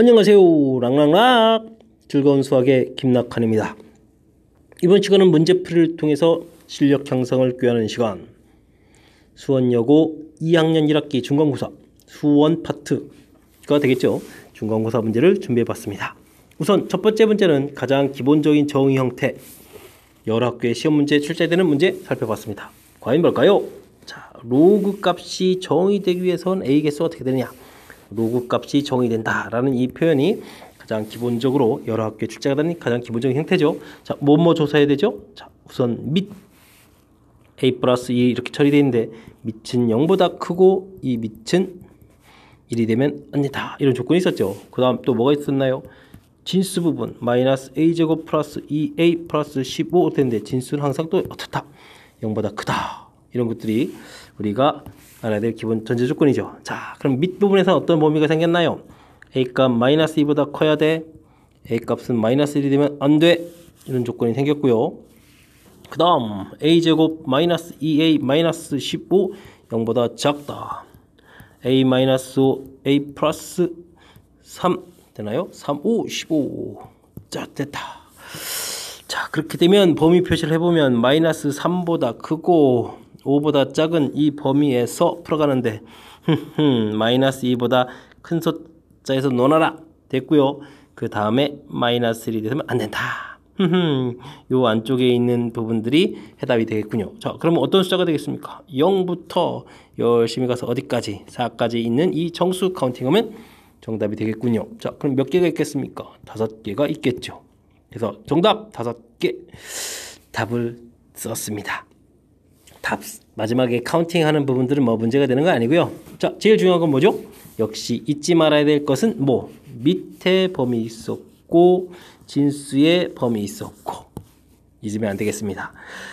안녕하세요. 랑랑락 즐거운 수학의 김낙한입니다. 이번 시간은 문제풀이를 통해서 실력 향상을 꾀하는 시간, 수원여고 2학년 1학기 중간고사 수원 파트가 되겠죠. 중간고사 문제를 준비해봤습니다. 우선 첫 번째 문제는 가장 기본적인 정의 형태, 여러 학교의 시험 문제에 출제되는 문제 살펴봤습니다. 과연 뭘까요? 자, 로그 값이 정의되기 위해선 A 개수가 어떻게 되느냐? 로그 값이 정의된다라는 이 표현이 가장 기본적으로 여러 학교에 출제가 되는 가장 기본적인 형태죠. 자, 뭐뭐 조사해야 되죠? 자, 우선 밑 A 플러스 2 이렇게 처리되어 있는데 밑은 0보다 크고 이 밑은 1이 되면 아니다, 이런 조건이 있었죠. 그 다음 또 뭐가 있었나요? 진수 부분 마이너스 a제곱 플러스 2a 플러스 15 되는데 진수는 항상 또 어떻다? 0보다 크다. 이런 것들이 우리가 알아야 될 기본 전제 조건이죠. 자, 그럼 밑부분에서 어떤 범위가 생겼나요? a값 마이너스 2보다 커야 돼. a값은 마이너스 1이 되면 안 돼. 이런 조건이 생겼고요. 그 다음 a제곱 마이너스 2a 마이너스 15 0보다 작다. a 마이너스 5 a 플러스 3 되나요? 3, 5, 15. 자, 됐다. 자, 그렇게 되면 범위 표시를 해보면 마이너스 3보다 크고 5보다 작은 이 범위에서 풀어가는데 마이너스 2보다 큰 숫자에서 논하라 됐고요. 그 다음에 마이너스 1이 되면 안 된다. 요 안쪽에 있는 부분들이 해답이 되겠군요. 자, 그러면 어떤 숫자가 되겠습니까? 0부터 열심히 가서 어디까지? 4까지 있는 이 정수 카운팅하면 정답이 되겠군요. 자, 그럼 몇 개가 있겠습니까? 5개가 있겠죠. 그래서 정답 5개 답을 썼습니다. 답 마지막에 카운팅하는 부분들은 뭐 문제가 되는 거 아니고요. 자, 제일 중요한 건 뭐죠? 역시 잊지 말아야 될 것은 뭐 밑에 범위 있었고 진수의 범위 있었고 잊으면 안 되겠습니다.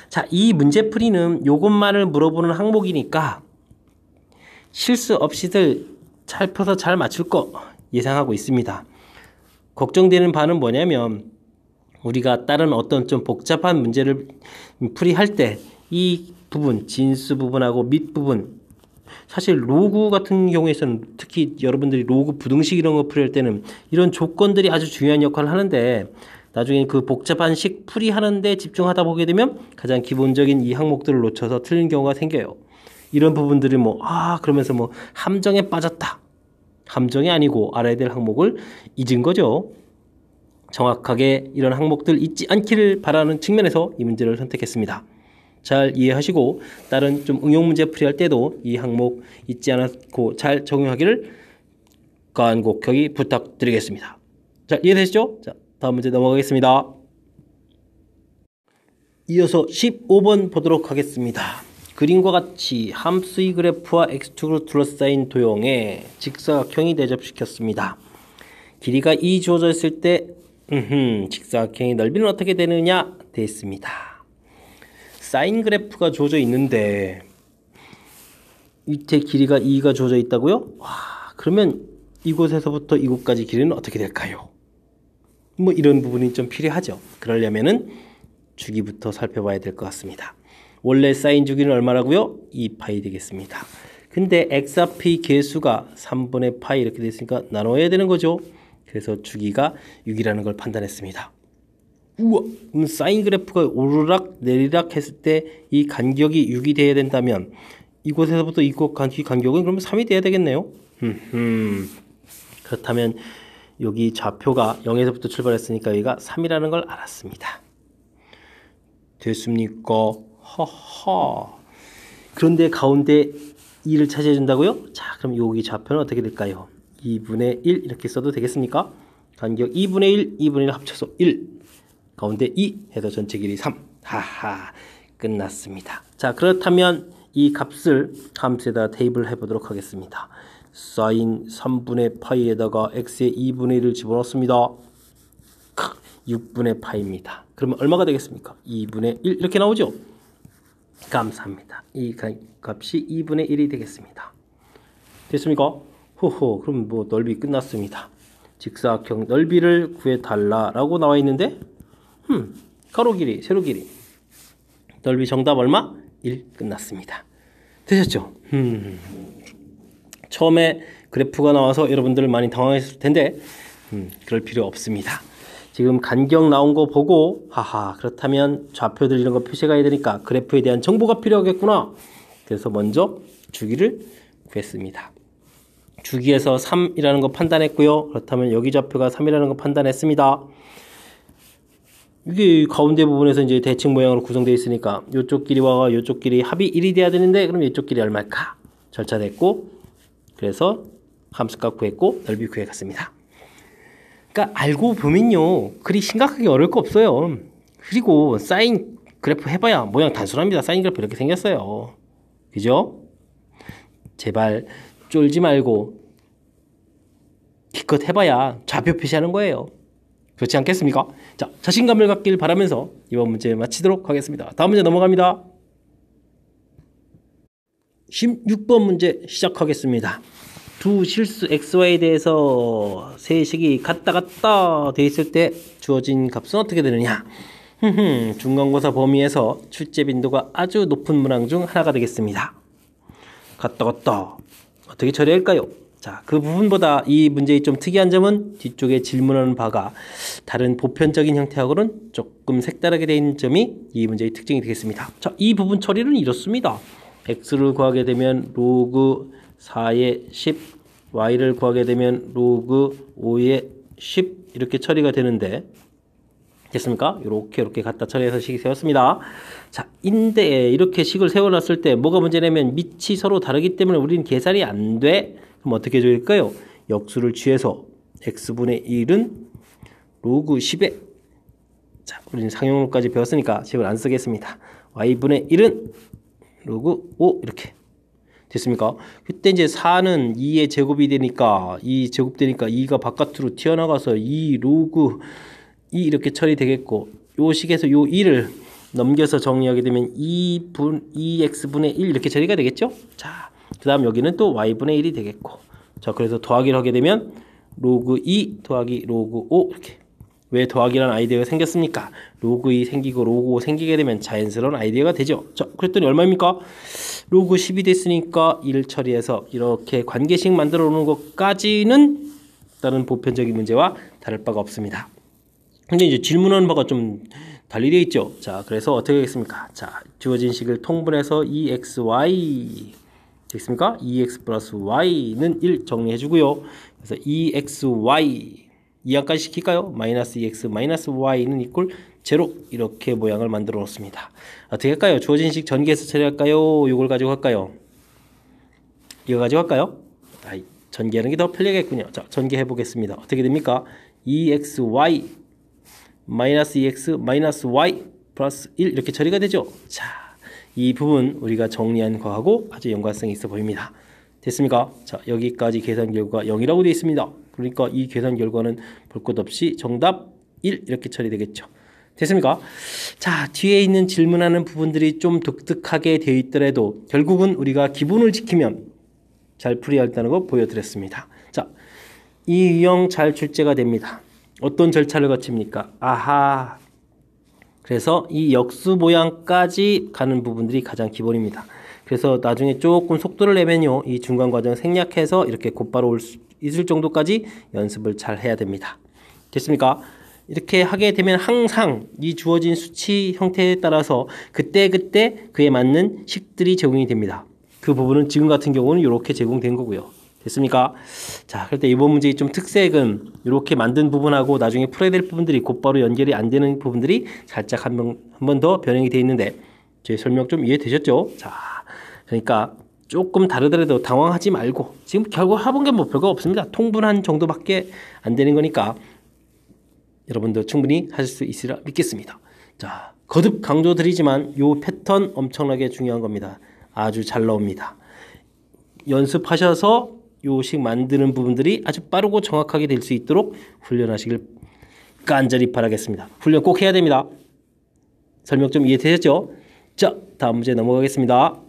자, 이 문제풀이는 요것만을 물어보는 항목이니까 실수 없이들 잘 펴서 잘 맞출 거 예상하고 있습니다. 걱정되는 바는 뭐냐면 우리가 다른 어떤 좀 복잡한 문제를 풀이할 때 이 부분, 진수 부분하고 밑 부분, 사실 로그 같은 경우에서는 특히 여러분들이 로그 부등식 이런 거 풀이할 때는 이런 조건들이 아주 중요한 역할을 하는데 나중에 그 복잡한 식 풀이하는데 집중하다 보게 되면 가장 기본적인 이 항목들을 놓쳐서 틀린 경우가 생겨요. 이런 부분들이 그러면서 함정에 빠졌다. 함정이 아니고 알아야 될 항목을 잊은 거죠. 정확하게 이런 항목들 잊지 않기를 바라는 측면에서 이 문제를 선택했습니다. 잘 이해하시고 다른 좀 응용 문제 풀이할 때도 이 항목 잊지 않고 잘 적용하기를 간곡하게 부탁드리겠습니다. 자, 이해되시죠? 자, 다음 문제 넘어가겠습니다. 이어서 15번 보도록 하겠습니다. 그림과 같이 함수의 그래프와 x축으로 둘러싸인 도형에 직사각형이 대접시켰습니다. 길이가 2 주어져 있을 때 직사각형의 넓이는 어떻게 되느냐 되어 있습니다. 사인 그래프가 주어져 있는데 밑에 길이가 2가 주어져 있다고요? 그러면 이곳에서부터 이곳까지 길이는 어떻게 될까요? 이런 부분이 좀 필요하죠. 그러려면은 주기부터 살펴봐야 될 것 같습니다. 원래 사인 주기는 얼마라고요? 2파이 되겠습니다. 근데 x 앞의 개수가 3분의 파이 이렇게 됐으니까 나눠야 되는 거죠. 그래서 주기가 6이라는 걸 판단했습니다. 우와, 그럼 사인 그래프가 오르락 내리락 했을 때 이 간격이 6이 돼야 된다면 이곳에서부터 이곳 간격은 그러면 3이 돼야 되겠네요. 그렇다면 여기 좌표가 0에서부터 출발했으니까 여기가 3이라는 걸 알았습니다. 됐습니까? 허허. 그런데 가운데 2를 차지해 준다고요? 자, 그럼 여기 좌표는 어떻게 될까요? 2분의 1 이렇게 써도 되겠습니까? 간격 2분의 1, 2분의 1 합쳐서 1. 가운데 2 해서 전체 길이 3. 하하, 끝났습니다. 자, 그렇다면 이 값을 함수에다 대입을 해보도록 하겠습니다. 사인 3분의 파이에다가 x의 2분의 1을 집어넣습니다. 6분의 파이입니다. 그러면 얼마가 되겠습니까? 2분의 1 이렇게 나오죠? 감사합니다. 이 값이 2분의 1이 되겠습니다. 됐습니까? 호호, 그럼 넓이 끝났습니다. 직사각형 넓이를 구해달라 라고 나와 있는데 가로 길이, 세로 길이 넓이 정답 얼마? 1 끝났습니다. 되셨죠? 처음에 그래프가 나와서 여러분들 많이 당황했을 텐데 그럴 필요 없습니다. 지금 간격 나온 거 보고 하하 그렇다면 좌표들 이런 거 표시해야 되니까 그래프에 대한 정보가 필요하겠구나. 그래서 먼저 주기를 구했습니다. 주기에서 3이라는 거 판단했고요. 그렇다면 여기 좌표가 3이라는 거 판단했습니다. 이게 가운데 부분에서 이제 대칭 모양으로 구성되어 있으니까 이쪽 길이와 이쪽 길이 합이 1이 돼야 되는데 그럼 이쪽 길이 얼마일까? 절차됐고 그래서 함수값 구했고 넓이 구해갔습니다. 그러니까 알고 보면요 그리 심각하게 어려울 거 없어요. 그리고 사인 그래프 해봐야 모양 단순합니다. 사인 그래프 이렇게 생겼어요. 그죠? 제발 쫄지 말고 기껏 해봐야 좌표 표시하는 거예요. 그렇지 않겠습니까? 자, 자신감을 갖길 바라면서 이번 문제 마치도록 하겠습니다. 다음 문제 넘어갑니다. 16번 문제 시작하겠습니다. 두 실수 xy에 대해서 세식이 같다 돼 있을 때 주어진 값은 어떻게 되느냐? 중간고사 범위에서 출제 빈도가 아주 높은 문항 중 하나가 되겠습니다. 같다 어떻게 처리할까요? 자, 그 부분보다 이 문제의 좀 특이한 점은 뒤쪽에 질문하는 바가 다른 보편적인 형태하고는 조금 색다르게 되어 있는 점이 이 문제의 특징이 되겠습니다. 자, 이 부분 처리는 이렇습니다. x를 구하게 되면 로그 4의 10, y를 구하게 되면 로그 5의 10 이렇게 처리가 되는데 됐습니까? 이렇게 갖다 처리해서 식이 세웠습니다. 자, 인데 이렇게 식을 세워놨을 때 뭐가 문제냐면 밑이 서로 다르기 때문에 우리는 계산이 안 돼. 그럼 어떻게 해줘야 될까요? 역수를 취해서 x분의 1은 로그 10에 자, 우리는 상용로까지 배웠으니까 10을 안 쓰겠습니다. y분의 1은 로그 5 이렇게 됐습니까? 그때 이제 4는 2의 제곱이 되니까 2 제곱되니까 2가 바깥으로 튀어나가서 2 로그 2 이렇게 처리되겠고 요 식에서 요 2를 넘겨서 정리하게 되면 2x분의 1 이렇게 처리가 되겠죠? 자, 그 다음 여기는 또 y분의 1이 되겠고 자, 그래서 더하기를 하게 되면 로그 2 더하기 로그 5 이렇게 왜 더하기라는 아이디어가 생겼습니까? 로그 2 생기고 로그 5 생기게 되면 자연스러운 아이디어가 되죠. 자, 그랬더니 얼마입니까? 로그 10이 됐으니까 1을 처리해서 이렇게 관계식 만들어 놓은 것까지는 다른 보편적인 문제와 다를 바가 없습니다. 근데 이제 질문하는 바가 좀 달리 되어 있죠. 자, 그래서 어떻게 하겠습니까? 자, 주어진 식을 통분해서 2xy 됐습니까? 2x 플러스 y는 1 정리해 주고요. 그래서 2xy 2항까지 시킬까요? 마이너스 2x 마이너스 y는 이꼴 0 이렇게 모양을 만들어 놓습니다. 어떻게 할까요? 주어진 식 전개해서 처리할까요? 이걸 가지고 할까요? 이거 가지고 할까요? 전개하는 게 더 편리하겠군요. 자, 전개해 보겠습니다. 어떻게 됩니까? 2xy 마이너스 2x 마이너스 y 플러스 1 이렇게 처리가 되죠. 자, 이 부분 우리가 정리한 거하고 아주 연관성이 있어 보입니다. 됐습니까? 자, 여기까지 계산 결과가 0이라고 되어 있습니다. 그러니까 이 계산 결과는 볼 것 없이 정답 1 이렇게 처리되겠죠. 됐습니까? 자, 뒤에 있는 질문하는 부분들이 좀 독특하게 되어 있더라도 결국은 우리가 기본을 지키면 잘 풀이해야 한다는 거 보여드렸습니다. 자, 이 유형 잘 출제가 됩니다. 어떤 절차를 거칩니까? 아하. 그래서 이 역수 모양까지 가는 부분들이 가장 기본입니다. 그래서 나중에 조금 속도를 내면요, 이 중간 과정 생략해서 이렇게 곧바로 올 수 있을 정도까지 연습을 잘 해야 됩니다. 됐습니까? 이렇게 하게 되면 항상 이 주어진 수치 형태에 따라서 그때그때 그에 맞는 식들이 제공이 됩니다. 그 부분은 지금 같은 경우는 이렇게 제공된 거고요. 됐습니까? 자, 그럴 때 이번 문제의 좀 특색은 이렇게 만든 부분하고 나중에 풀어야 될 부분들이 곧바로 연결이 안 되는 부분들이 살짝 한 번 더 변형이 되어 있는데 제 설명 좀 이해되셨죠? 자, 그러니까 조금 다르더라도 당황하지 말고 지금 결국 해본 게 뭐 별거 없습니다. 통분한 정도밖에 안 되는 거니까 여러분도 충분히 하실 수 있으리라 믿겠습니다. 자, 거듭 강조드리지만 요 패턴 엄청나게 중요한 겁니다. 아주 잘 나옵니다. 연습하셔서 요식 만드는 부분들이 아주 빠르고 정확하게 될 수 있도록 훈련하시길 간절히 바라겠습니다. 훈련 꼭 해야 됩니다. 설명 좀 이해되셨죠? 자, 다음 문제 넘어가겠습니다.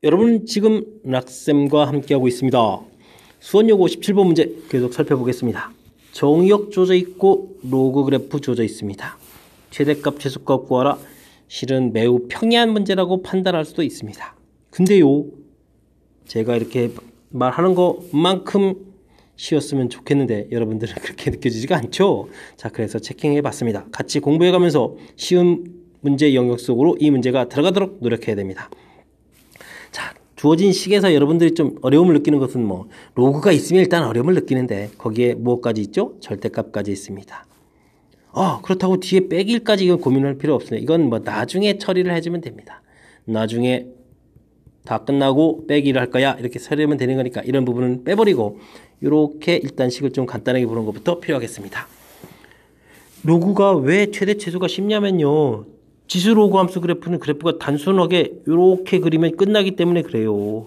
여러분 지금 락쌤과 함께하고 있습니다. 수원여고 17번 문제 계속 살펴보겠습니다. 정의역 주어져 있고 로그 그래프 주어져 있습니다. 최대값 최소값 구하라. 실은 매우 평이한 문제라고 판단할 수도 있습니다. 근데요, 제가 이렇게 말하는 것만큼 쉬웠으면 좋겠는데 여러분들은 그렇게 느껴지지가 않죠. 자, 그래서 체킹해 봤습니다. 같이 공부해 가면서 쉬운 문제 영역 속으로 이 문제가 들어가도록 노력해야 됩니다. 자, 주어진 식에서 여러분들이 좀 어려움을 느끼는 것은 뭐 로그가 있으면 일단 어려움을 느끼는데 거기에 무엇까지 있죠? 절대값까지 있습니다. 그렇다고 뒤에 빼기까지 이건 고민할 필요 없어요. 이건 뭐 나중에 처리를 해주면 됩니다. 나중에 다 끝나고 빼기를 할 거야 이렇게 처리하면 되는 거니까 이런 부분은 빼버리고 이렇게 일단 식을 좀 간단하게 보는 것부터 필요하겠습니다. 로그가 왜 최대 최소가 쉽냐면요, 지수 로그 함수 그래프는 그래프가 단순하게 이렇게 그리면 끝나기 때문에 그래요.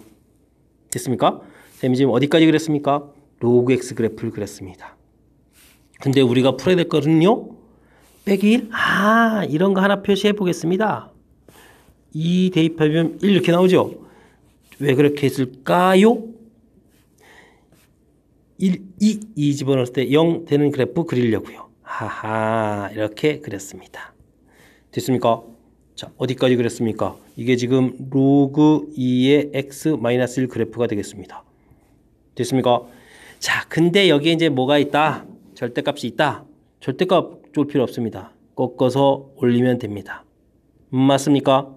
됐습니까? 쌤이 지금 어디까지 그렸습니까? 로그 x 그래프를 그렸습니다. 근데 우리가 풀어야 될 거는요, 빼기 1? 이런 거 하나 표시해 보겠습니다. 2 대입하면 1 이렇게 나오죠. 왜 그렇게 했을까요? 2 집어넣을 때 0 되는 그래프 그리려고요. 이렇게 그렸습니다. 됐습니까? 자, 어디까지 그렸습니까? 이게 지금 로그 2의 x-1 그래프가 되겠습니다. 됐습니까? 자, 근데 여기에 이제 뭐가 있다? 절대값이 있다. 절대값 줄 필요 없습니다. 꺾어서 올리면 됩니다. 맞습니까?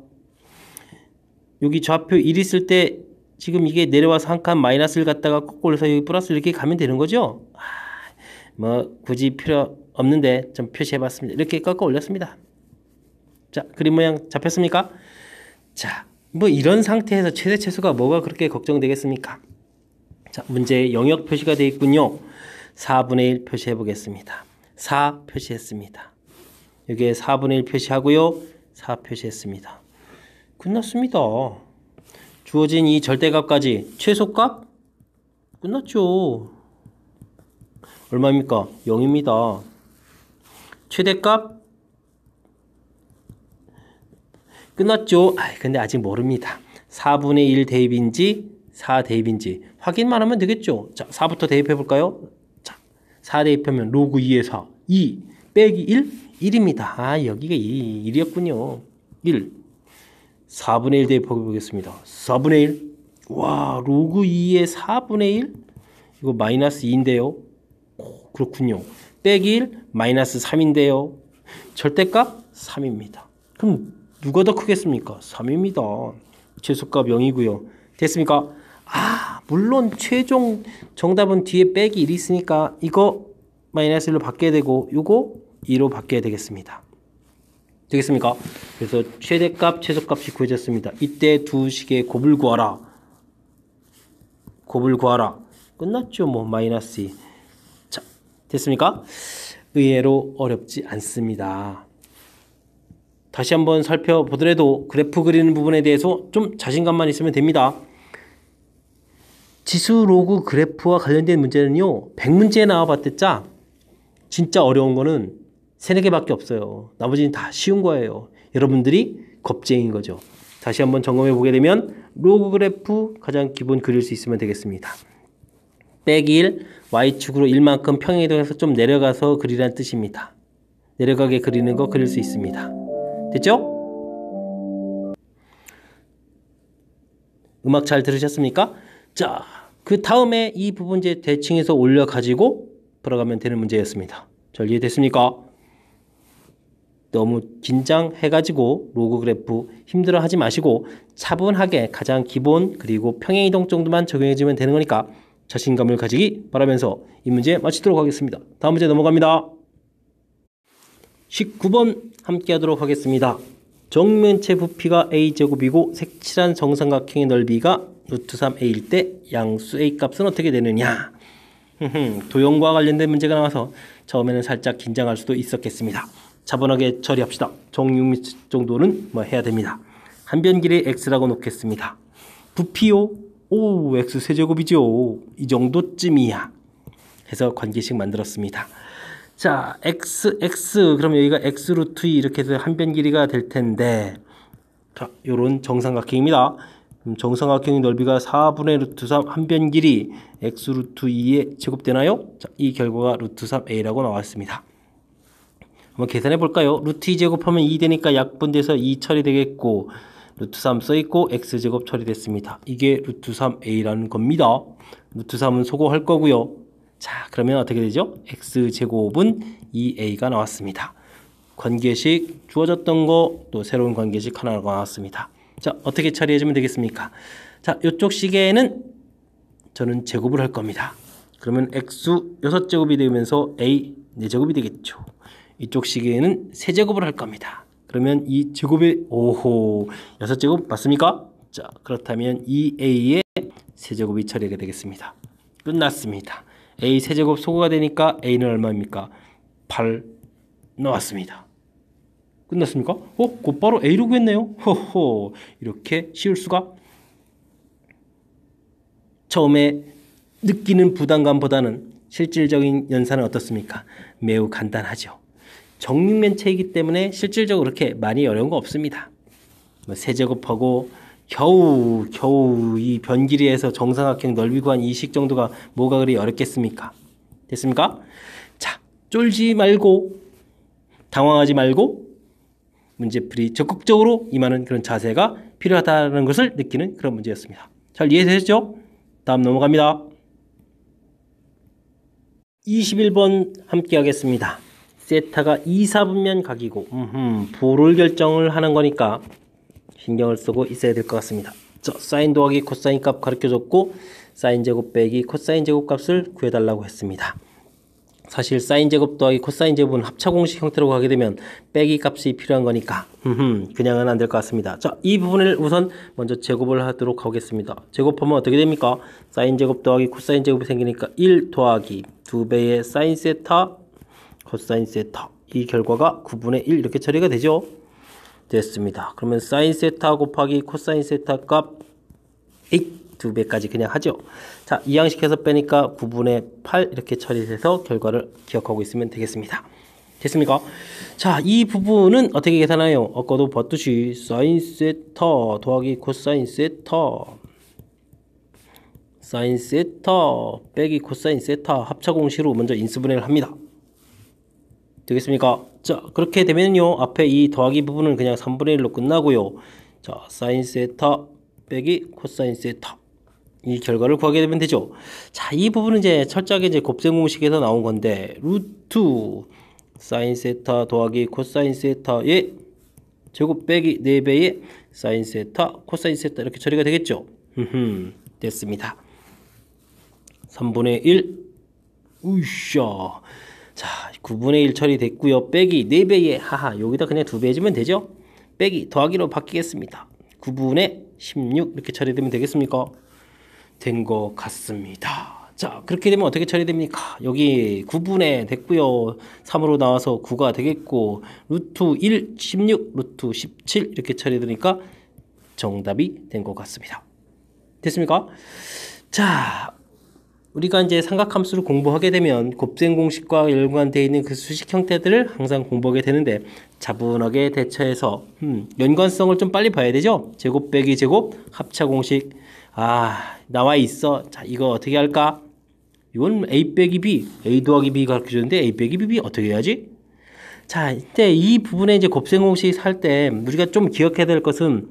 여기 좌표 1 있을 때 지금 이게 내려와서 한 칸 마이너스를 갖다가 꺾어 올려서 여기 플러스 이렇게 가면 되는 거죠. 뭐 굳이 필요 없는데 좀 표시해 봤습니다. 이렇게 꺾어 올렸습니다. 자, 그림 모양 잡혔습니까? 자, 뭐 이런 상태에서 최대 최소가 뭐가 그렇게 걱정되겠습니까? 자, 문제에 영역 표시가 되어 있군요. 4분의 1 표시해 보겠습니다. 4 표시했습니다. 여기에 4분의 1 표시하고요. 4 표시했습니다. 끝났습니다. 주어진 이 절대값까지 최소값 끝났죠. 얼마입니까? 0입니다. 최대값 끝났죠. 근데 아직 모릅니다. 4분의 1 대입인지 4 대입인지 확인만 하면 되겠죠. 자, 4부터 대입해 볼까요? 자, 4 대입하면 로그 2의 4, 2 빼기 1, 1입니다. 여기가 1이었군요. 1. 4분의 1 대입해 보겠습니다. 4분의 1. 와, 로그 2의 4분의 1? 이거 마이너스 2인데요. 그렇군요. 빼기 1, 마이너스 3인데요. 절대값 3입니다. 그럼 누가 더 크겠습니까? 3입니다. 최소값 0이고요. 됐습니까? 물론 최종 정답은 뒤에 빼기 1이 있으니까 이거 마이너스 1로 바뀌어야 되고 이거 2로 바뀌어야 되겠습니다. 되겠습니까? 그래서 최대값, 최소값이 구해졌습니다. 이때 두 식의 곱을 구하라. 곱을 구하라. 끝났죠. 뭐 마이너스 2. 자, 됐습니까? 의외로 어렵지 않습니다. 다시 한번 살펴보더라도 그래프 그리는 부분에 대해서 좀 자신감만 있으면 됩니다. 지수 로그 그래프와 관련된 문제는요, 100문제 나와봤댔자 진짜 어려운 거는 3, 4개밖에 없어요. 나머지는 다 쉬운 거예요. 여러분들이 겁쟁인 거죠. 다시 한번 점검해 보게 되면 로그 그래프 가장 기본 그릴 수 있으면 되겠습니다. 빼기 1, y축으로 1만큼 평행에 이동해서 좀 내려가서 그리라는 뜻입니다. 내려가게 그리는 거 그릴 수 있습니다. 됐죠? 음악 잘 들으셨습니까? 자, 그 다음에 이 부분 이제 대칭해서 올려가지고 풀어가면 되는 문제였습니다. 잘 이해됐습니까? 너무 긴장해가지고 로그 그래프 힘들어하지 마시고 차분하게 가장 기본 그리고 평행이동 정도만 적용해주면 되는 거니까 자신감을 가지기 바라면서 이 문제 마치도록 하겠습니다. 다음 문제 넘어갑니다. 19번 함께 하도록 하겠습니다. 정면체 부피가 a제곱이고 색칠한 정삼각형의 넓이가 루트 3a일 때 양수 a 값은 어떻게 되느냐. 도형과 관련된 문제가 나와서 처음에는 살짝 긴장할 수도 있었겠습니다. 차분하게 처리합시다. 정6m 정도는 뭐 해야 됩니다. 한 변길에 x라고 놓겠습니다. 부피요? 오, x 세제곱이죠. 이 정도쯤이야. 해서 관계식 만들었습니다. 자, x 그럼 여기가 x 루트 2 이렇게 해서 한 변 길이가 될 텐데, 자, 요런 정삼각형입니다. 그럼 정삼각형의 넓이가 4분의 루트 3 한 변 길이 x 루트 2에 제곱되나요? 자, 이 결과가 루트 3a라고 나왔습니다. 한번 계산해 볼까요? 루트 2 제곱하면 2 되니까 약분돼서 2 처리되겠고, 루트 3 써있고 x제곱 처리됐습니다. 이게 루트 3a라는 겁니다. 루트 3은 소거할 거고요. 자, 그러면 어떻게 되죠? x제곱은 2a가 나왔습니다. 관계식 주어졌던 거 또 새로운 관계식 하나가 나왔습니다. 자, 어떻게 처리해주면 되겠습니까? 자, 이쪽 시계에는 저는 제곱을 할 겁니다. 그러면 x 6제곱이 되면서 a 4제곱이 되겠죠. 이쪽 시계에는 세제곱을 할 겁니다. 그러면 이 제곱의 6제곱 맞습니까? 자, 그렇다면 2a의 세제곱이 처리가 되겠습니다. 끝났습니다. a 세제곱 소거가 되니까 a는 얼마입니까? 8 나왔습니다. 끝났습니까? 곧바로 a로 구했네요. 호호, 이렇게 쉬울 수가? 처음에 느끼는 부담감보다는 실질적인 연산은 어떻습니까? 매우 간단하죠. 정육면체이기 때문에 실질적으로 그렇게 많이 어려운 거 없습니다. 세제곱하고 겨우 이 변길이에서 정사각형 넓이 구한 이 식 정도가 뭐가 그리 어렵겠습니까? 됐습니까? 자, 쫄지 말고 당황하지 말고 문제풀이 적극적으로 임하는 그런 자세가 필요하다는 것을 느끼는 그런 문제였습니다. 잘 이해되셨죠? 다음 넘어갑니다. 21번 함께 하겠습니다. 세타가 2, 4분면 각이고 부호를 결정을 하는 거니까 신경을 쓰고 있어야 될 것 같습니다. 자, 사인 더하기 코사인 값 가르쳐줬고 사인 제곱 빼기 코사인 제곱 값을 구해달라고 했습니다. 사실 사인 제곱 더하기 코사인 제곱은 합차 공식 형태로 가게 되면 빼기 값이 필요한 거니까 그냥은 안 될 것 같습니다. 자, 이 부분을 우선 먼저 제곱을 하도록 하겠습니다. 제곱하면 어떻게 됩니까? 사인 제곱 더하기 코사인 제곱이 생기니까 1 더하기 2배의 사인 세타 코사인 세타, 이 결과가 9분의 1 이렇게 처리가 되죠. 됐습니다. 그러면 사인 세타 곱하기 코사인 세타 값 2배까지 그냥 하죠. 자, 이 양식해서 빼니까 9분의 8 이렇게 처리해서 결과를 기억하고 있으면 되겠습니다. 됐습니까? 자, 이 부분은 어떻게 계산해요? 아까도 봤듯이 사인 세타 더하기 코사인 세타 사인 세타 빼기 코사인 세타 합차 공식으로 먼저 인수분해를 합니다. 되겠습니까? 자, 그렇게 되면요 앞에 이 더하기 부분은 그냥 3분의 1로 끝나고요. 자, 사인 세타 빼기 코사인 세타, 이 결과를 구하게 되면 되죠. 자, 이 부분은 이제 철저하게 이제 곱셈 공식에서 나온 건데 루트 사인 세타 더하기 코사인 세타의 제곱 빼기 4배의 사인 세타 코사인 세타 이렇게 처리가 되겠죠. 됐습니다. 3분의 1 우샤. 자, 9분의 1 처리됐고요. 빼기 4배의 하하, 여기다 그냥 2배 해주면 되죠. 빼기 더하기로 바뀌겠습니다. 9분의 16 이렇게 처리되면 되겠습니까? 된 것 같습니다. 자, 그렇게 되면 어떻게 처리됩니까? 여기 9분의 됐고요. 3으로 나와서 9가 되겠고 루트 1, 16, 루트 17 이렇게 처리되니까 정답이 된 것 같습니다. 됐습니까? 자, 우리가 이제 삼각함수를 공부하게 되면 곱셈 공식과 연관되어 있는 그 수식 형태들을 항상 공부하게 되는데 차분하게 대처해서 연관성을 좀 빨리 봐야 되죠. 제곱 빼기 제곱 합차 공식 나와 있어. 자, 이거 어떻게 할까? 이건 a 빼기 b, a 더하기 b 가르쳐줬는데 a 빼기 b 어떻게 해야지? 자, 이때 이 부분에 이제 곱셈 공식 할 때 우리가 좀 기억해야 될 것은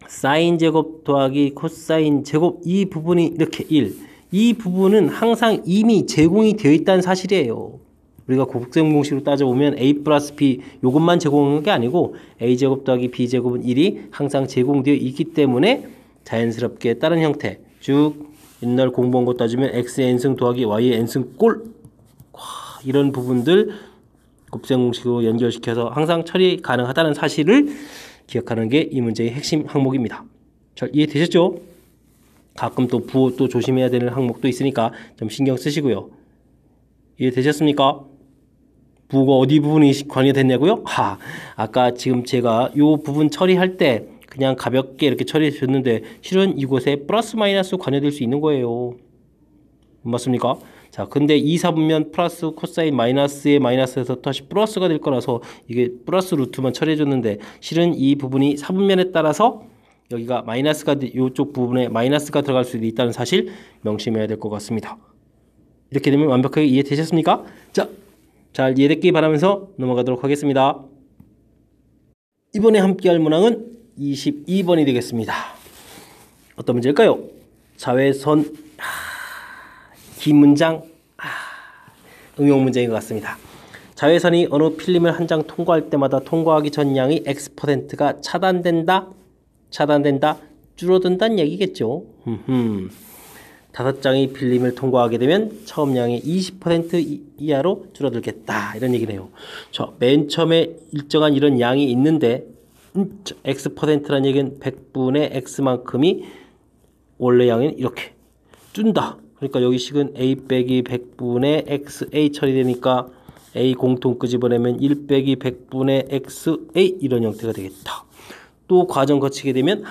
사인 제곱 더하기 코사인 제곱, 이 부분이 이렇게 1, 이 부분은 항상 이미 제공이 되어 있다는 사실이에요. 우리가 곱셈 공식으로 따져보면 a 플러스 b 요것만 제공한 게 아니고 a 제곱 더하기 b 제곱은 1이 항상 제공되어 있기 때문에 자연스럽게 다른 형태, 쭉 옛날 공부한 거 따지면 x의 n승 더하기 y의 n승 꼴, 이런 부분들 곱셈 공식으로 연결시켜서 항상 처리 가능하다는 사실을 기억하는 게 이 문제의 핵심 항목입니다. 잘 이해되셨죠? 가끔 또 부호 또 조심해야 되는 항목도 있으니까 좀 신경 쓰시고요. 이해되셨습니까? 부호가 어디 부분이 관여됐냐고요? 아까 지금 제가 이 부분 처리할 때 그냥 가볍게 이렇게 처리해 줬는데 실은 이곳에 플러스 마이너스 관여될 수 있는 거예요. 맞습니까? 자, 근데 2, 4분면 플러스 코사인 마이너스의 마이너스에서 다시 플러스가 될 거라서 이게 플러스 루트만 처리해 줬는데 실은 이 부분이 4분면에 따라서 여기가 마이너스가, 이쪽 부분에 마이너스가 들어갈 수도 있다는 사실 명심해야 될 것 같습니다. 이렇게 되면 완벽하게 이해되셨습니까? 자, 잘 이해됐기 바라면서 넘어가도록 하겠습니다. 이번에 함께할 문항은 22번이 되겠습니다. 어떤 문제일까요? 자외선 긴 문장, 응용 문제인 것 같습니다. 자외선이 어느 필름을 한 장 통과할 때마다 통과하기 전 양이 X%가 차단된다, 줄어든다는 얘기겠죠. 5장의 필름을 통과하게 되면 처음 양의 20% 이하로 줄어들겠다, 이런 얘기네요. 맨 처음에 일정한 이런 양이 있는데 X%라는 얘기는 100분의 X만큼이 원래 양은 이렇게 준다. 그러니까 여기 식은 A 빼기 100분의 XA 처리되니까 A 공통 끄집어내면 1 빼기 100분의 XA 이런 형태가 되겠다. 또 과정 거치게 되면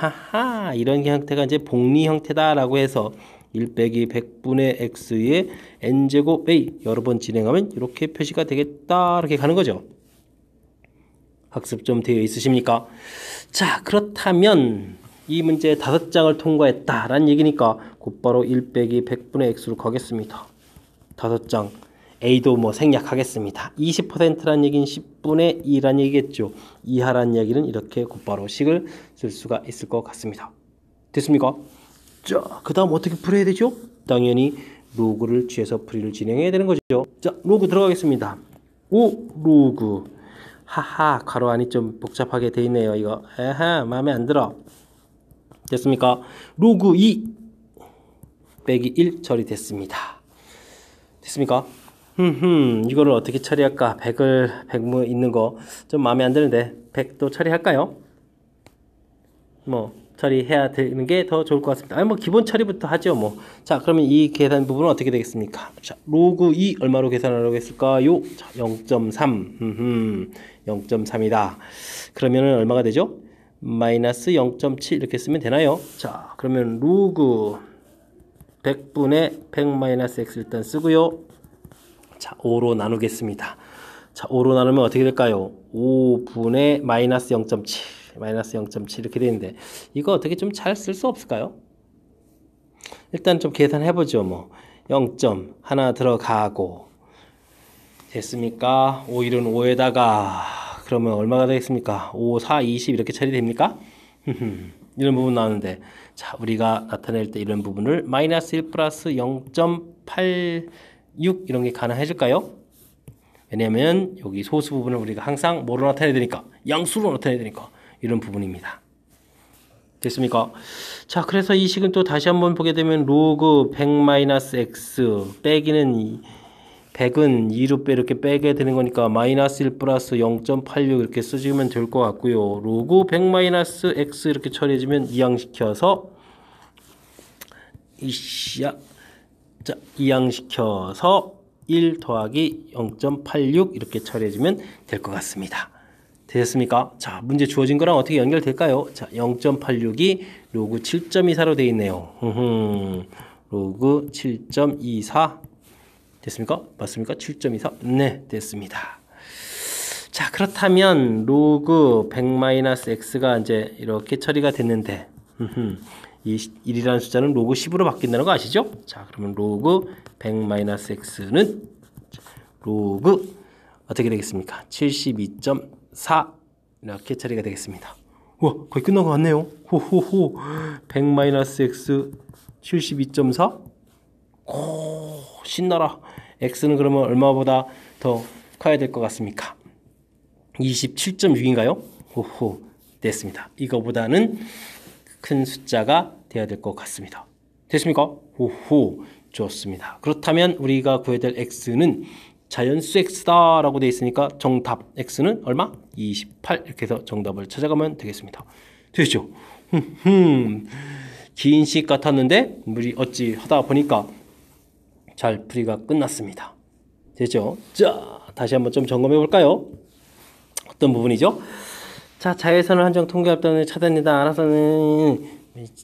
이런 형태가 이제 복리 형태다라고 해서 1 빼기 100분의 X의 N제곱 A 여러 번 진행하면 이렇게 표시가 되겠다, 이렇게 가는 거죠. 학습 좀 되어 있으십니까? 자, 그렇다면 이 문제 5장을 통과했다라는 얘기니까 곧바로 1 빼기 100분의 X로 가겠습니다. 5장 A도 뭐 생략하겠습니다. 20%라는 얘기는 10분의 2라는 얘기겠죠. 이하라는 얘기는 이렇게 곧바로 식을 쓸 수가 있을 것 같습니다. 됐습니까? 자, 그 다음 어떻게 풀어야 되죠? 당연히 로그를 취해서 풀이를 진행해야 되는 거죠. 자, 로그 들어가겠습니다. 로그. 가로 안이 좀 복잡하게 돼 있네요. 이거 마음에 안 들어. 됐습니까? 로그 2 빼기 1 처리됐습니다. 됐습니까? 이거를 어떻게 처리할까? 100뭐 있는 거 좀 마음에 안 드는데 100도 처리할까요? 뭐 처리해야 되는 게 더 좋을 것 같습니다. 뭐 기본 처리부터 하죠. 뭐. 자, 그러면 이 계산 부분은 어떻게 되겠습니까? 자, 로그 2 얼마로 계산하려고 했을까요? 자, 0.3. 0.3이다. 그러면은 얼마가 되죠? 마이너스 0.7 이렇게 쓰면 되나요? 자, 그러면 로그 100분의 100 마이너스 x 일단 쓰고요. 자, 5로 나누겠습니다. 자, 5로 나누면 어떻게 될까요? 5분의 마이너스 0.7 이렇게 되는데 이거 어떻게 좀 잘 쓸 수 없을까요? 일단 좀 계산해보죠. 뭐 0점 하나 들어가고 됐습니까? 5, 1은 5에다가 그러면 얼마가 되겠습니까? 5, 4, 20 이렇게 처리됩니까? 이런 부분 나오는데 자, 우리가 나타낼 때 이런 부분을 마이너스 1 플러스 0.86 이런 게 가능해질까요? 왜냐하면 여기 소수 부분을 우리가 항상 뭐로 나타내야 되니까 양수로 나타내야 되니까 이런 부분입니다. 됐습니까? 자, 그래서 이 식은 또 다시 한번 보게 되면 로그 100-x 빼기는 100은 2로 이렇게 빼게 되는 거니까 마이너스 1 플러스 0.86 이렇게 쓰시면 될 것 같고요. 로그 100-x 이렇게 처리해주면 이항시켜서 이항시켜서 1 더하기 0.86 이렇게 처리해주면 될 것 같습니다. 되셨습니까? 자, 문제 주어진 거랑 어떻게 연결될까요? 자, 0.86이 로그 7.24로 되어 있네요. 로그 7.24 됐습니까? 맞습니까? 7.24? 네, 됐습니다. 자, 그렇다면 로그 100-x가 이제 이렇게 처리가 됐는데 이 1이라는 숫자는 로그 10으로 바뀐다는 거 아시죠? 자, 그러면 로그 100-x는 로그 어떻게 되겠습니까? 72.4 이렇게 처리가 되겠습니다. 우와, 거의 끝난 것 같네요. 호호호. 100-x 72.4? 오, 신나라. x는 그러면 얼마보다 더 커야 될 것 같습니까? 27.6인가요? 호호, 됐습니다. 이거보다는 큰 숫자가 돼야 될 것 같습니다. 됐습니까? 호호, 좋습니다. 그렇다면 우리가 구해야 될 x는 자연수 x다 라고 되어 있으니까 정답 x는 얼마? 28 이렇게 해서 정답을 찾아가면 되겠습니다. 되시죠? 긴 식 같았는데 우리 어찌 하다 보니까 잘 풀이가 끝났습니다. 됐죠? 자, 다시 한번 좀 점검해 볼까요? 어떤 부분이죠? 자, 자외선을 한정 통과할 때는 차단이다. 알아서는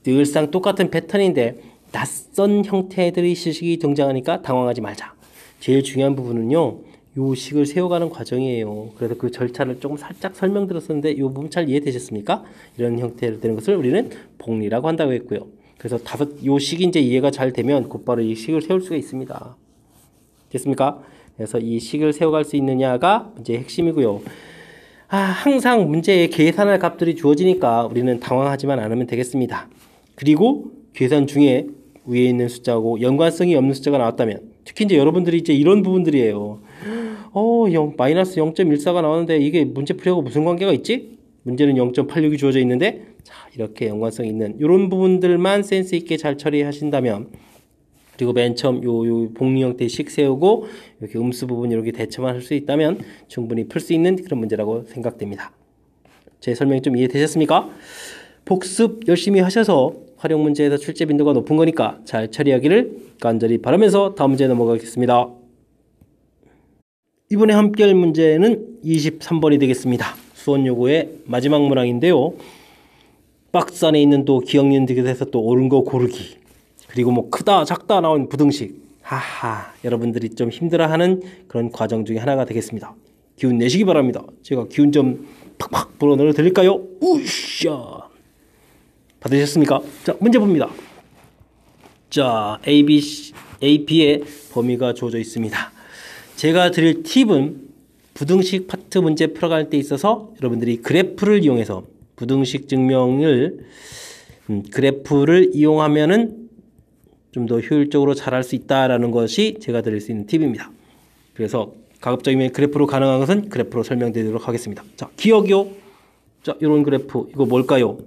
늘상 똑같은 패턴인데 낯선 형태들의 시식이 등장하니까 당황하지 말자. 제일 중요한 부분은요, 요 식을 세워가는 과정이에요. 그래서 그 절차를 조금 살짝 설명드렸었는데 요 부분 잘 이해되셨습니까? 이런 형태로 되는 것을 우리는 복리라고 한다고 했고요. 그래서 요 식이 이제 이해가 잘 되면 곧바로 이 식을 세울 수가 있습니다. 됐습니까? 그래서 이 식을 세워갈 수 있느냐가 문제의 핵심이고요. 항상 문제에 계산할 값들이 주어지니까 우리는 당황하지만 않으면 되겠습니다. 그리고 계산 중에 위에 있는 숫자하고 연관성이 없는 숫자가 나왔다면, 특히 이제 여러분들이 이제 이런 부분들이에요. 마이너스 0.14가 나오는데 이게 문제풀이하고 무슨 관계가 있지? 문제는 0.86이 주어져 있는데, 자, 이렇게 연관성 있는 이런 부분들만 센스 있게 잘 처리하신다면, 그리고 맨 처음 요 복리 형태 식 세우고 이렇게 음수 부분 이렇게 대처만 할 수 있다면 충분히 풀 수 있는 그런 문제라고 생각됩니다. 제 설명이 좀 이해되셨습니까? 복습 열심히 하셔서 활용 문제에서 출제 빈도가 높은 거니까 잘 처리하기를 간절히 바라면서 다음 문제 넘어가겠습니다. 이번에 함께 할 문제는 23번이 되겠습니다. 수원 요고의 마지막 문항인데요. 박스 안에 있는 또 기억니은 디귿에서 또 옳은 거 고르기, 그리고 뭐 크다 작다 나온 부등식. 하하, 여러분들이 좀 힘들어하는 그런 과정 중에 하나가 되겠습니다. 기운 내시기 바랍니다. 제가 기운 좀 팍팍 불어넣어 드릴까요? 우샤. 받으셨습니까? 자, 문제 봅니다. 자, AB의 범위가 주어져 있습니다. 제가 드릴 팁은 부등식 파트 문제 풀어갈 때 있어서 여러분들이 그래프를 이용해서 부등식 증명을 그래프를 이용하면은 좀 더 효율적으로 잘할 수 있다라는 것이 제가 드릴 수 있는 팁입니다. 그래서 가급적이면 그래프로 가능한 것은 그래프로 설명드리도록 하겠습니다. 자, 기억이요. 자, 이런 그래프 이거 뭘까요?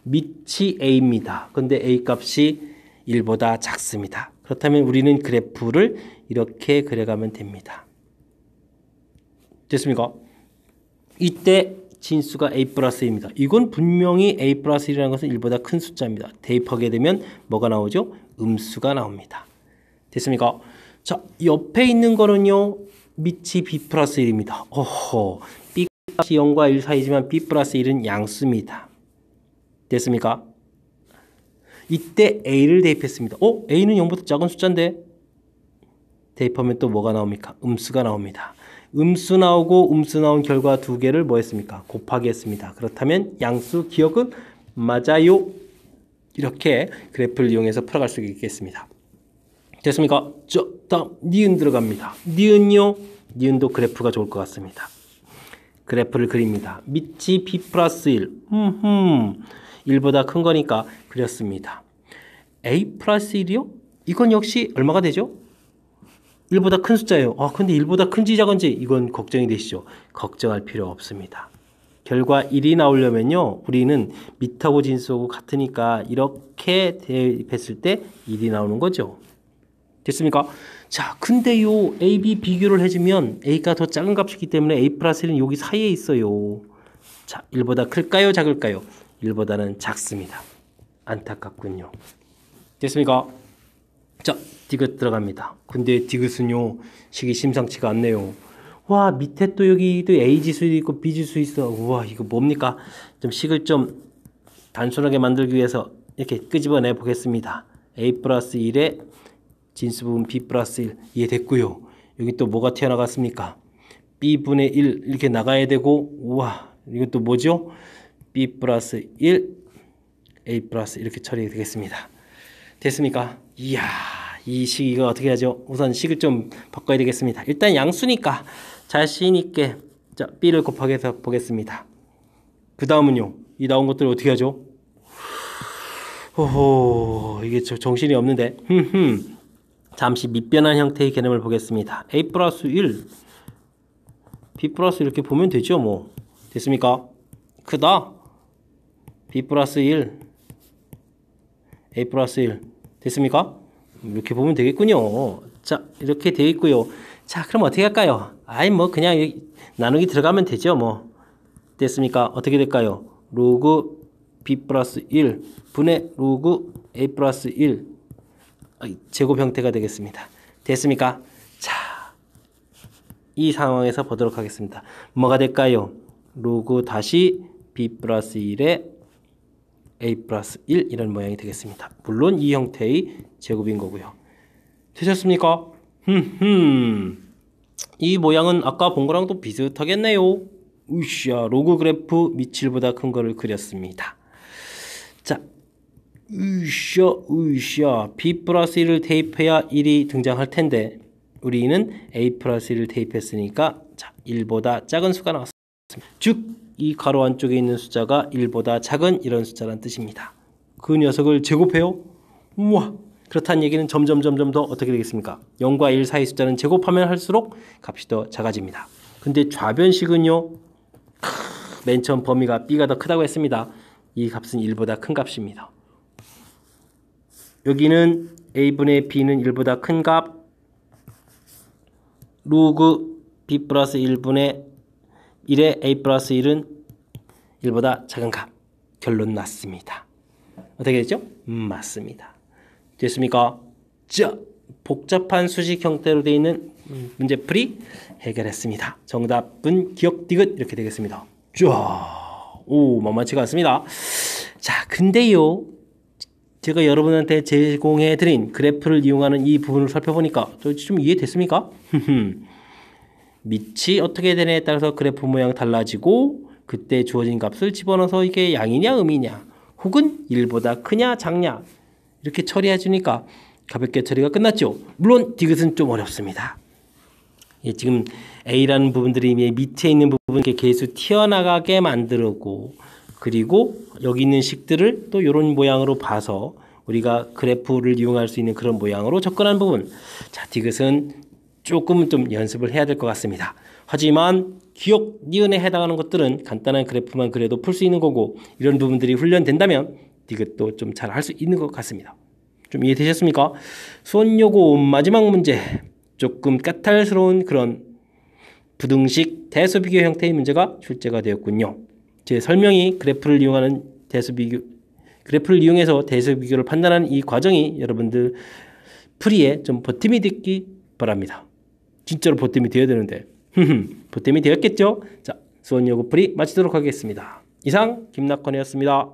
밑이 A입니다. 근데 A 값이 1보다 작습니다. 그렇다면 우리는 그래프를 이렇게 그려가면 됩니다. 됐습니까? 이때 진수가 A 플러스 1입니다. 이건 분명히 A 플러스 1이라는 것은 1보다 큰 숫자입니다. 대입하게 되면 뭐가 나오죠? 음수가 나옵니다. 됐습니까? 자, 옆에 있는 거는요, 밑이 B 플러스 1입니다. B 값이 0과 1 사이지만 B 플러스 1은 양수입니다. 됐습니까? 이때 A를 대입했습니다. A는 0보다 작은 숫자인데 대입하면 또 뭐가 나옵니까? 음수가 나옵니다. 음수 나오고 음수 나온 결과 두 개를 뭐 했습니까? 곱하기 했습니다. 그렇다면 양수 기억은 맞아요. 이렇게 그래프를 이용해서 풀어갈 수 있겠습니다. 됐습니까? 다음 니은 들어갑니다. 니은요? 니은도 그래프가 좋을 것 같습니다. 그래프를 그립니다. 밑이 B 플러스 1. 1보다 큰 거니까 그렸습니다. A 플러스 1이요? 이건 역시 얼마가 되죠? 1보다 큰 숫자예요. 근데 1보다 큰지 작은지 이건 걱정이 되시죠? 걱정할 필요 없습니다. 결과 1이 나오려면요, 우리는 밑하고 진수하고 같으니까 이렇게 대입했을 때 1이 나오는 거죠. 됐습니까? 자, 근데요, A, B 비교를 해주면 A가 더 작은 값이기 때문에 A 플러스 1은 여기 사이에 있어요. 자, 1보다 클까요? 작을까요? 1보다는 작습니다. 안타깝군요. 됐습니까? 자, 디귿 들어갑니다. 근데 디귿은요, 식이 심상치가 않네요. 와, 밑에 또 여기도 A 지수 있고 B 지수 있어. 우와, 이거 뭡니까? 좀 식을 좀 단순하게 만들기 위해서 이렇게 끄집어내 보겠습니다. A 플러스 1에 진수 부분 B 플러스 1 이해됐고요. 여기 또 뭐가 튀어나갔습니까? B분의 1 이렇게 나가야 되고, 우와, 이건 또 뭐죠? B 플러스 1, A 플러스 이렇게 처리되겠습니다. 됐습니까? 이야, 이 식 이거 어떻게 하죠? 우선 식을 좀 바꿔야 되겠습니다. 일단 양수니까 자신 있게 자, B를 곱하기 해서 보겠습니다. 그 다음은요, 이 나온 것들을 어떻게 하죠? 이게 정신이 없는데. 잠시 밑변한 형태의 개념을 보겠습니다. A 플러스 1, B 플러스 이렇게 보면 되죠, 뭐. 됐습니까? 크다. B 플러스 1, A 플러스 1. 됐습니까? 이렇게 보면 되겠군요. 자, 이렇게 되어 있고요. 자, 그럼 어떻게 할까요? 뭐 그냥 나누기 들어가면 되죠, 뭐. 됐습니까? 어떻게 될까요? 로그 B 플러스 1 분의 로그 A 플러스 1 제곱 형태가 되겠습니다. 됐습니까? 자, 이 상황에서 보도록 하겠습니다. 뭐가 될까요? 로그 다시 B 플러스 1에 A 플러스 1 이런 모양이 되겠습니다. 물론 이 형태의 제곱인 거고요. 되셨습니까? 이 모양은 아까 본 거랑 또 비슷하겠네요. 으쌰, 로그 그래프 밑일보다 큰 거를 그렸습니다. 자, 으쌰, B 플러스 1을 대입해야 1이 등장할 텐데 우리는 A 플러스 1을 대입했으니까 자, 1보다 작은 수가 나왔습니다. 즉, 이 가로 안쪽에 있는 숫자가 1보다 작은 이런 숫자란 뜻입니다. 그 녀석을 제곱해요. 우와. 그렇다는 얘기는 점점 더 어떻게 되겠습니까? 0과 1 사이 숫자는 제곱하면 할수록 값이 더 작아집니다. 근데 좌변식은요. 맨 처음 범위가 b가 더 크다고 했습니다. 이 값은 1보다 큰 값입니다. 여기는 a분의 b는 1보다 큰 값, 로그 b 플러스 1분의 1의 a 플러스 1은 1보다 작은 값. 결론 났습니다. 어떻게 됐죠? 맞습니다. 됐습니까? 자, 복잡한 수식 형태로 되어 있는 문제풀이 해결했습니다. 정답은 기억 디귿 이렇게 되겠습니다. 자, 오, 만만치가 않습니다. 자, 근데요. 제가 여러분한테 제공해드린 그래프를 이용하는 이 부분을 살펴보니까 좀 이해됐습니까? 밑이 어떻게 되냐에 따라서 그래프 모양 달라지고 그때 주어진 값을 집어넣어서 이게 양이냐 음이냐 혹은 1보다 크냐 작냐 이렇게 처리해 주니까 가볍게 처리가 끝났죠. 물론 디귿은 좀 어렵습니다. 예, 지금 A라는 부분들이 밑에 있는 부분 이렇게 계속 튀어나가게 만들고 그리고 여기 있는 식들을 또 이런 모양으로 봐서 우리가 그래프를 이용할 수 있는 그런 모양으로 접근한 부분. 자, 디귿은 조금 좀 연습을 해야 될 것 같습니다. 하지만 기억, 니은에 해당하는 것들은 간단한 그래프만 그래도 풀 수 있는 거고 이런 부분들이 훈련된다면 디귿도 좀 잘 할 수 있는 것 같습니다. 좀 이해되셨습니까? 수원여고 마지막 문제. 조금 까탈스러운 그런 부등식 대수비교 형태의 문제가 출제가 되었군요. 제 설명이 그래프를 이용해서 대수비교를 판단하는 이 과정이 여러분들 풀이에 좀 보탬이 됐기 바랍니다. 진짜로 보탬이 되어야 되는데 보탬이 되었겠죠? 자, 수원여고 풀이 마치도록 하겠습니다. 이상 김낙헌이었습니다.